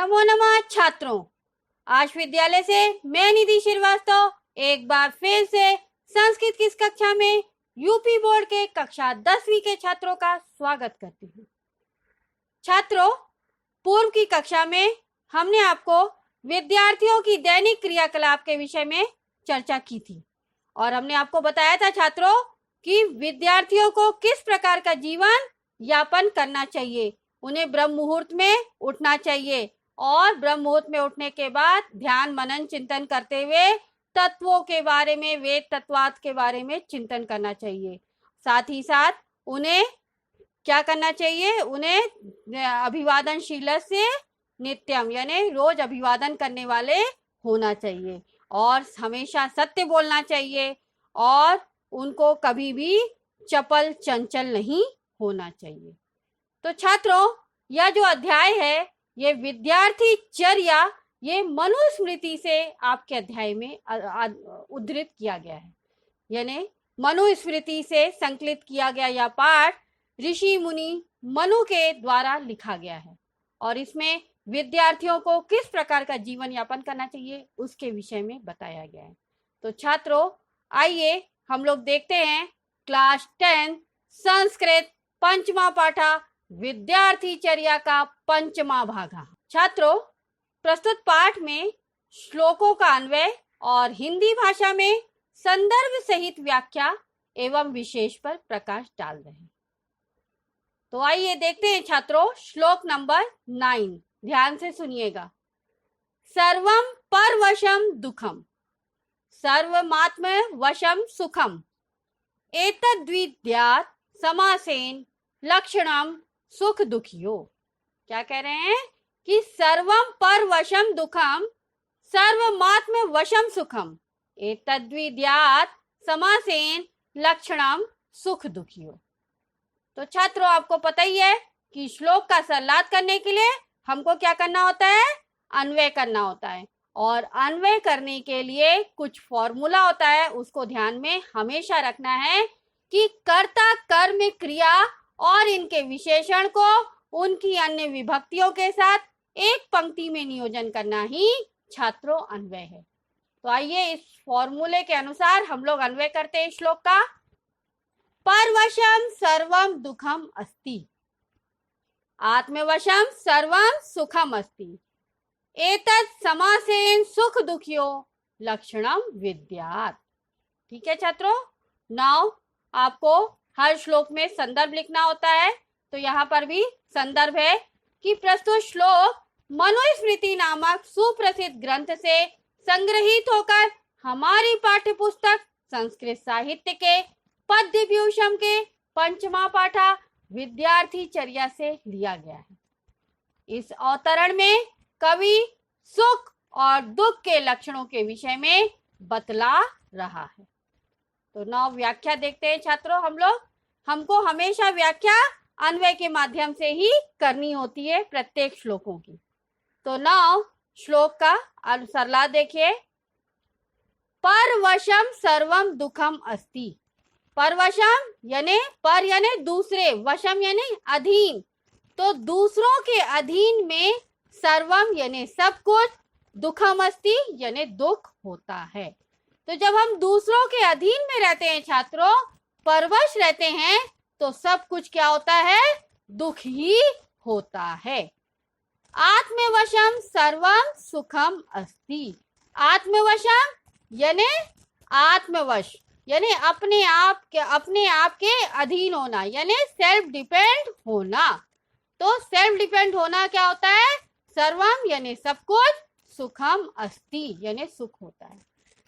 नमो नमः छात्रों। आज विद्यालय से मैं निधि श्रीवास्तव एक बार फिर से संस्कृत की इस कक्षा में यूपी बोर्ड के कक्षा 10वीं के छात्रों का स्वागत करती हूँ। छात्रों, पूर्व की कक्षा में हमने आपको विद्यार्थियों की दैनिक क्रियाकलाप के विषय में चर्चा की थी और हमने आपको बताया था छात्रों कि विद्यार्थियों को किस प्रकार का जीवन यापन करना चाहिए। उन्हें ब्रह्म मुहूर्त में उठना चाहिए और ब्रह्म मुहूर्त में उठने के बाद ध्यान मनन चिंतन करते हुए तत्वों के बारे में, वेद तत्वार्थ के बारे में चिंतन करना चाहिए। साथ ही साथ उन्हें क्या करना चाहिए, उन्हें अभिवादनशील से नित्यम यानी रोज अभिवादन करने वाले होना चाहिए और हमेशा सत्य बोलना चाहिए और उनको कभी भी चपल चंचल नहीं होना चाहिए। तो छात्रों, यह जो अध्याय है ये विद्यार्थी चर्या, ये मनुस्मृति से आपके अध्याय में उद्धृत किया गया है, यानी मनुस्मृति से संकलित किया गया यह पाठ ऋषि मुनि मनु के द्वारा लिखा गया है और इसमें विद्यार्थियों को किस प्रकार का जीवन यापन करना चाहिए उसके विषय में बताया गया है। तो छात्रों, आइए हम लोग देखते हैं क्लास 10 संस्कृत पंचमा पाठा विद्यार्थी चर्या का पंचमा भागा। छात्रों, प्रस्तुत पाठ में श्लोकों का अन्वय और हिंदी भाषा में संदर्भ सहित व्याख्या एवं विशेष पर प्रकाश डाल रहे हैं। तो आइए देखते हैं छात्रों श्लोक नंबर 9, ध्यान से सुनिएगा। सर्वम परवशम दुखम सर्वमात्म वशम सुखम एतद्विद्यात् समासेन लक्षणम सुख दुखियो। क्या कह रहे हैं कि सर्वम परवशम दुखम सर्वमात्म वशम सुखम एतद्विद्यात् समासेन लक्षणम सुख दुखियो। तो छात्रों, आपको पता ही है कि श्लोक का सरलाद करने के लिए हमको क्या करना होता है, अन्वय करना होता है और अन्वय करने के लिए कुछ फॉर्मूला होता है, उसको ध्यान में हमेशा रखना है कि कर्ता कर्म क्रिया और इनके विशेषण को उनकी अन्य विभक्तियों के साथ एक पंक्ति में नियोजन करना ही छात्रों अन्वय है। तो आइए इस फॉर्मूले के अनुसार हम लोग अन्वय करते हैं श्लोक का। परवशम सर्वम दुखम अस्ति आत्मवशम सर्वम सुखम अस्ति एतत् समासेन सुख दुखियो लक्षणम विद्यात्। ठीक है छात्रों, नाउ आपको हर श्लोक में संदर्भ लिखना होता है, तो यहाँ पर भी संदर्भ है कि प्रस्तुत श्लोक मनुस्मृति नामक सुप्रसिद्ध ग्रंथ से संग्रहित होकर हमारी पाठ्य पुस्तक संस्कृत साहित्य के पद्यभूषण के पंचमा पाठा विद्यार्थी चर्या से लिया गया है। इस अवतरण में कवि सुख और दुख के लक्षणों के विषय में बतला रहा है। तो नौ व्याख्या देखते हैं छात्रों हम लोग। हमको हमेशा व्याख्या अन्वय के माध्यम से ही करनी होती है प्रत्येक श्लोकों की। तो नौ श्लोक का सरला देखिए। परवशम सर्वम दुखम अस्ति। परवशम यानी पर यानी दूसरे, वशम यानी अधीन, तो दूसरों के अधीन में सर्वम यानी सब कुछ, दुखम अस्ति यानी दुख होता है। तो जब हम दूसरों के अधीन में रहते हैं छात्रों, परवश रहते हैं, तो सब कुछ क्या होता है, दुख ही होता है। आत्मवशम सर्वम सुखम अस्ति। आत्मवशम यानी आत्मवश यानी अपने आप के अधीन होना यानी सेल्फ डिपेंड होना। तो सेल्फ डिपेंड होना क्या होता है, सर्वम यानी सब कुछ, सुखम अस्ति यानी सुख होता है।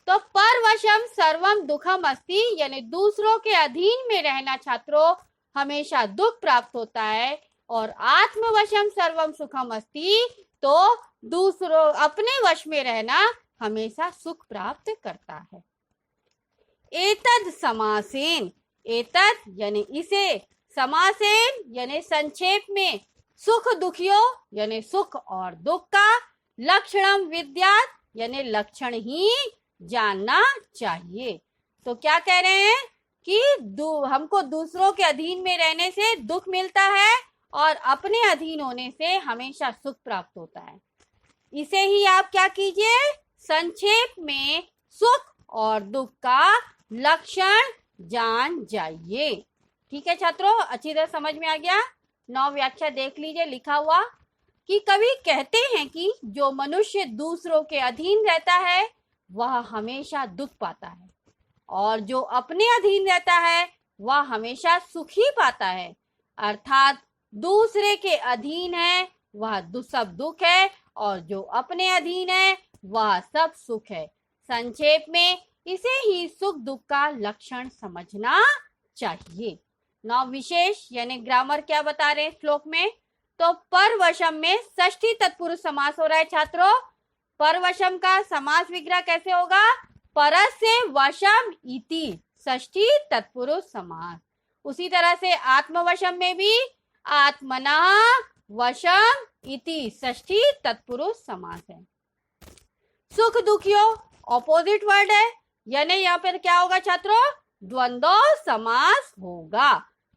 तो परवशम सर्वम दुखम अस्ति यानी दूसरों के अधीन में रहना छात्रों हमेशा दुख प्राप्त होता है और आत्मवशम सर्वम सुखम अस्ति तो दूसरों अपने वश में रहना हमेशा सुख प्राप्त करता है। एतद समासेन, एतद यानी इसे, समासेन यानी संक्षेप में, सुख दुखियो यानी सुख और दुख का, लक्षणम विद्यात् यानी लक्षण ही जानना चाहिए। तो क्या कह रहे हैं कि हमको दूसरों के अधीन में रहने से दुख मिलता है और अपने अधीन होने से हमेशा सुख प्राप्त होता है। इसे ही आप क्या कीजिए, संक्षेप में सुख और दुख का लक्षण जान जाइए। ठीक है छात्रों, अच्छी तरह समझ में आ गया। नौ व्याख्या देख लीजिए लिखा हुआ कि कवि कहते हैं कि जो मनुष्य दूसरों के अधीन रहता है वह हमेशा दुख पाता है, और जो अपने अधीन रहता है वह हमेशा सुख ही पाता है। अर्थात दूसरे के अधीन है वह सब दुख है, और जो अपने अधीन है वह सब सुख है। संक्षेप में इसे ही सुख दुख का लक्षण समझना चाहिए। नौ विशेष यानी ग्रामर क्या बता रहे हैं श्लोक में, तो परवशम में षष्ठी तत्पुरुष समास हो रहा है छात्रों। परवशम का समास विग्रह कैसे होगा, परस्य वशम इति, षष्ठी तत्पुरुष समास। उसी तरह से आत्मवशम में भी आत्मना वशम इति, षष्ठी तत्पुरुष समास है। सुख दुखियों ऑपोजिट वर्ड है, यानी यहाँ पर क्या होगा छात्रों, द्वंद्व समास होगा।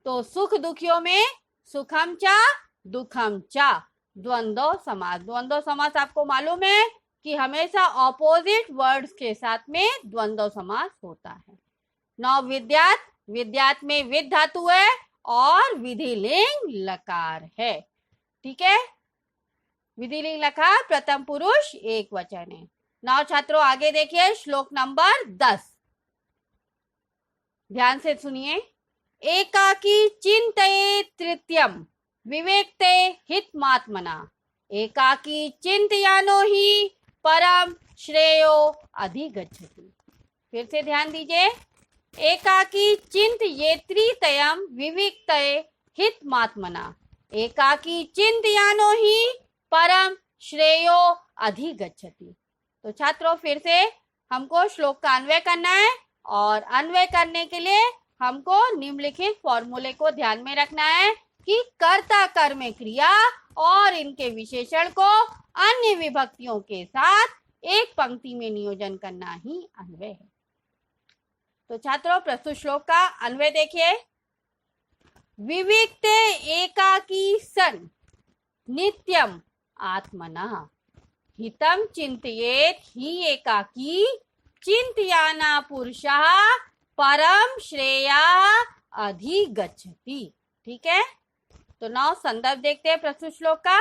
तो सुख दुखियों में सुखम चा दुखम चा, द्वंद्व समास। द्वंद्व समास आपको मालूम है कि हमेशा ऑपोजिट वर्ड्स के साथ में द्वंद्व समास होता है। नौ विद्यात, विद्यात में विद धातु है और विधिलिंग लकार है। ठीक है, विधिलिंग लकार प्रथम पुरुष एक वचन है। नौ छात्रों आगे देखिए श्लोक नंबर 10, ध्यान से सुनिए। एकाकी चिंतये तृतीयम विवेक्ते हितमात्मना, एकाकी चिंतयानो ही परम श्रेयो अधिगच्छति। फिर से ध्यान दीजिए, एकाकी चिंतयेत्रितयम विविक्तये हितमात्मना, एकाकी चिंतयानो ही परम श्रेयो अधिगच्छति। तो छात्रों फिर से हमको श्लोक का अन्वय करना है, और अन्वय करने के लिए हमको निम्नलिखित फॉर्मूले को ध्यान में रखना है कि कर्ता कर्म क्रिया और इनके विशेषण को अन्य विभक्तियों के साथ एक पंक्ति में नियोजन करना ही अन्वय है। तो छात्रों प्रस्तुत श्लोक का अन्वय देखिए। विविक्ते एकाकी सन नित्यम आत्मना, हितम चिंतयेत ही एकाकी चिंतयाना पुरुषः परम श्रेया अधिगच्छति। ठीक है, तो नौ संदर्भ देखते हैं प्रस्तुत श्लोक का।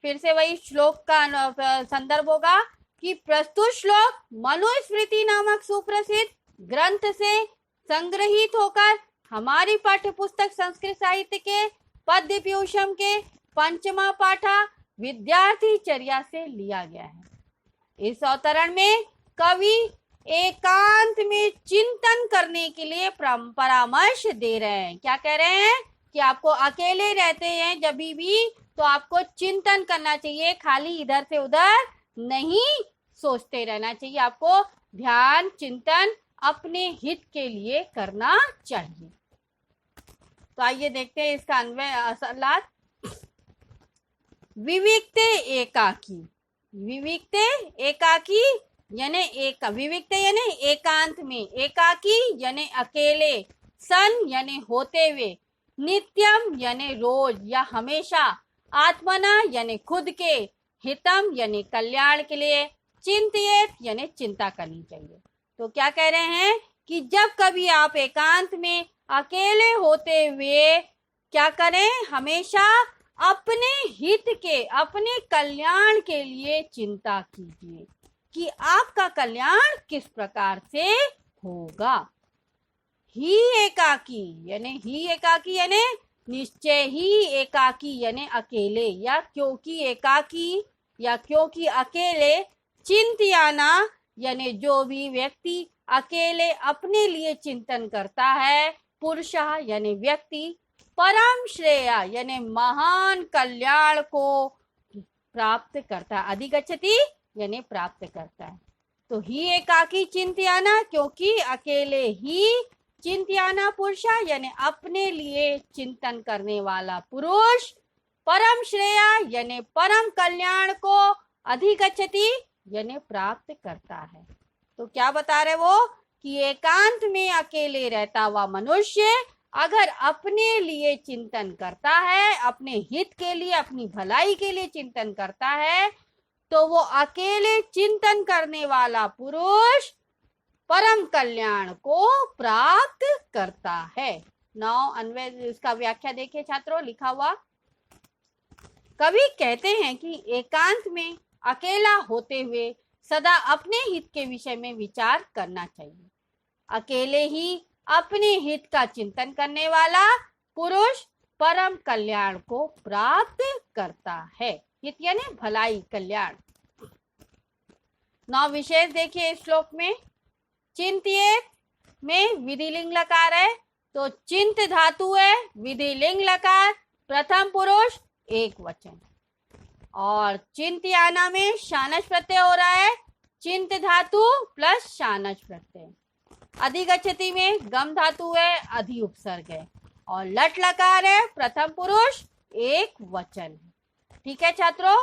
फिर से वही श्लोक का संदर्भ होगा कि प्रस्तुत श्लोक मनुस्मृति नामक सुप्रसिद्ध ग्रंथ से संग्रहित होकर हमारी पाठ्य पुस्तक संस्कृत साहित्य के पद्य पीयूषम के पंचमा पाठा विद्यार्थी चर्या से लिया गया है। इस अवतरण में कवि एकांत में चिंतन करने के लिए परामर्श दे रहे हैं। क्या कह रहे हैं कि आपको अकेले रहते हैं जब भी तो आपको चिंतन करना चाहिए, खाली इधर से उधर नहीं सोचते रहना चाहिए, आपको ध्यान चिंतन अपने हित के लिए करना चाहिए। तो आइए देखते हैं इसका अन्वय असलात। विविक्ते एकाकी, विविक्ते एकाकी यानी एक, विविक्ते यानी एकांत में, एकाकी यानी अकेले, सन यानी होते हुए, नित्यम यानी रोज या हमेशा, आत्मना यानी खुद के, हितम यानी कल्याण के लिए, चिंतित यानी चिंता करनी चाहिए। तो क्या कह रहे हैं कि जब कभी आप एकांत में अकेले होते हुए क्या करें, हमेशा अपने हित के, अपने कल्याण के लिए चिंता कीजिए कि आपका कल्याण किस प्रकार से होगा। ही एकाकी यानी निश्चय ही एकाकी यानी अकेले, या क्योंकि एकाकी या क्योंकि अकेले, चिंतयाना यानी जो भी व्यक्ति अकेले अपने लिए चिंतन करता है, पुरुषः यानी व्यक्ति, परम श्रेया यानी महान कल्याण को प्राप्त करता है, अधिगच्छति यानी प्राप्त करता है। तो ही एकाकी चिंतयाना क्योंकि अकेले ही, चिंतयाना पुरुषः यानी अपने लिए चिंतन करने वाला पुरुष, परम श्रेया यानी परम कल्याण को, अधिगच्छति यानी प्राप्त करता है। तो क्या बता रहे वो कि एकांत में अकेले रहता हुआ मनुष्य अगर अपने लिए चिंतन करता है, अपने हित के लिए, अपनी भलाई के लिए चिंतन करता है, तो वो अकेले चिंतन करने वाला पुरुष परम कल्याण को प्राप्त करता है। नाउ अन्वय इसका व्याख्या देखिए छात्रों, लिखा हुआ। कवि कहते हैं कि एकांत में अकेला होते हुए सदा अपने हित के विषय में विचार करना चाहिए। अकेले ही अपने हित का चिंतन करने वाला पुरुष परम कल्याण को प्राप्त करता है। हित यानी भलाई, कल्याण। नौ विशेष देखिए इस श्लोक में। चिंत्येत में विधिलिंग लकार है, तो चिंत धातु है, विधिलिंग लकार, प्रथम पुरुष एक वचन। और चिंत्याना में शानच प्रत्यय हो रहा है, चिंत धातु प्लस शानच प्रत्यय। अधिगच्छति में गम धातु है, अधि उपसर्ग है। और लट लकार है, प्रथम पुरुष एक वचन। ठीक है छात्रों,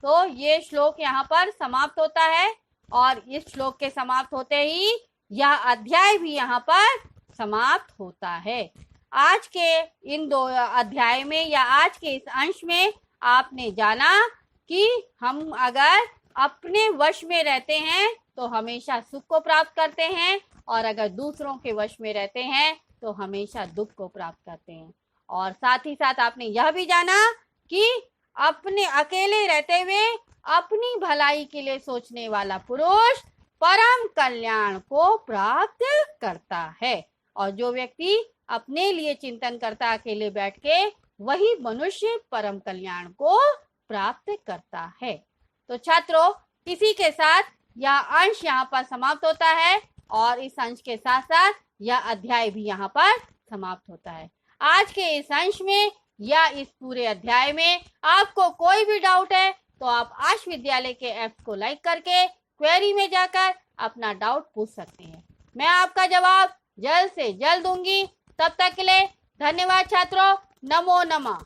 तो ये श्लोक यहाँ पर समाप्त होता है। और इस श्लोक के समाप्त होते ही यह अध्याय भी यहाँ पर समाप्त होता है। आज के इन दो अध्याय में या आज के इस अंश में आपने जाना कि हम अगर अपने वश में रहते हैं तो हमेशा सुख को प्राप्त करते हैं, और अगर दूसरों के वश में रहते हैं तो हमेशा दुख को प्राप्त करते हैं। और साथ ही साथ आपने यह भी जाना कि अपने अकेले रहते हुए अपनी भलाई के लिए सोचने वाला पुरुष परम कल्याण को प्राप्त करता है। और जो व्यक्ति अपने लिए चिंतन करता अकेले बैठ के, वही मनुष्य परम कल्याण को प्राप्त करता है। तो छात्रों, इसी के साथ यह अंश यहाँ पर समाप्त होता है और इस अंश के साथ साथ यह अध्याय भी यहाँ पर समाप्त होता है। आज के इस अंश में या इस पूरे अध्याय में आपको कोई भी डाउट है तो आप आश विद्यालय के ऐप को लाइक करके क्वेरी में जाकर अपना डाउट पूछ सकते हैं। मैं आपका जवाब जल्द से जल्द दूंगी। तब तक के लिए धन्यवाद छात्रों। नमो नमः।